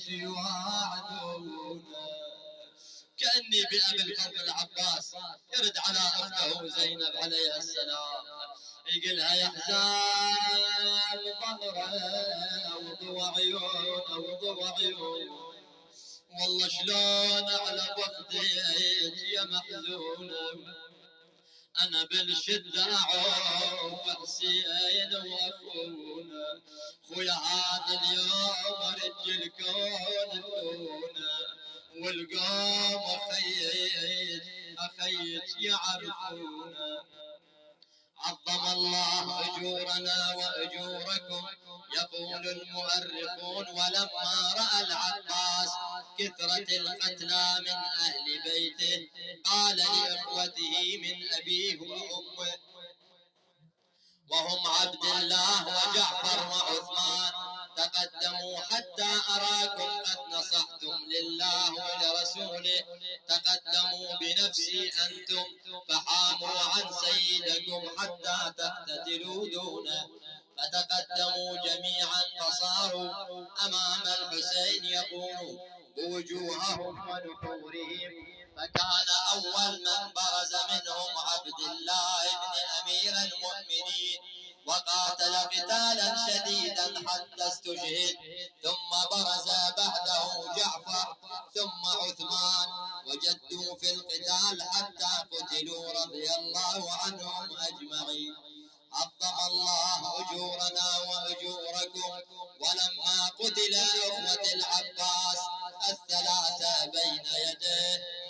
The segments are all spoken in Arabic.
يوعدونه. كأني بأبي الفضل العباس يرد على أخته زينب عليها السلام، يقلها يا حزام ظهره وضوى عيونه وضوى عيونه، والله شلون على وقتك يا محزونه، أنا بالشدة أعوف حسين وأخونا، خويا هذا اليوم رج الكون دونه، والقوم أخيت يعرفونه. عظم الله أجورنا وأجوركم، يقول المؤرخون. ولما رأى العباس كثرة القتلى من أهل بيته قال لإخوته من أبيه وأمه وهم عبد الله وجعفر وعثمان: تقدموا حتى أراكم قد نصحتم لله ولرسوله، تقدموا بنفسي أنتم فحاموا عن سيدكم حتى تقتتلوا دونه. فتقدموا جميعا فصاروا أمام الحسين يقوموا بوجوههم ونحورهم، فكان أول من برز منهم عبد الله بن أمير المؤمنين، وقاتل قتالا شديدا حتى استشهد، ثم برز بعده جعفر ثم عثمان، وجدوا في القتال حتى قتلوا رضي الله عنهم أجمعين. عظم الله أجورنا وأجوركم. ولما قتل أخوة العباس الثلاثة بين يديه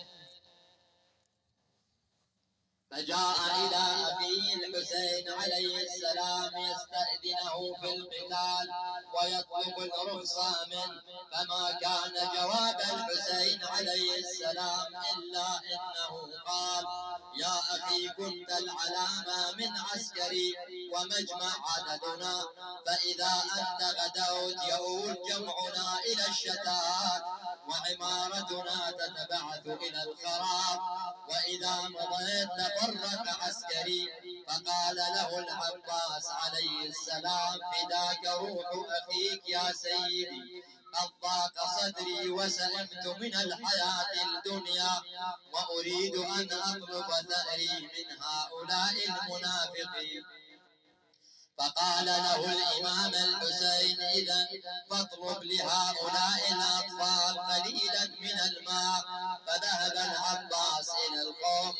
فجاء إلى أبيه الحسين عليه السلام يستأذنه في القتال ويطلب الرخصة منه، فما كان جواب الحسين عليه السلام إلا إنه قال: يا أخي كنت العلامة من عسكري ومجمع عددنا، فإذا أنت غدوت يؤول جمعنا إلى الشتات وعمارتنا تتبعث إلى الخراب، وإذا مضيت تفرق عسكري. فقال له العباس عليه السلام: فداك روح أخيك يا سيدي، قد ضاق صدري وسلمت من الحياة الدنيا، وأريد أن أطلب ثأري من هؤلاء المنافقين. فقال له الإمام الحسين: إذن فاطلب لهؤلاء الأطفال قليلا من الماء. فذهب العباس إلى القوم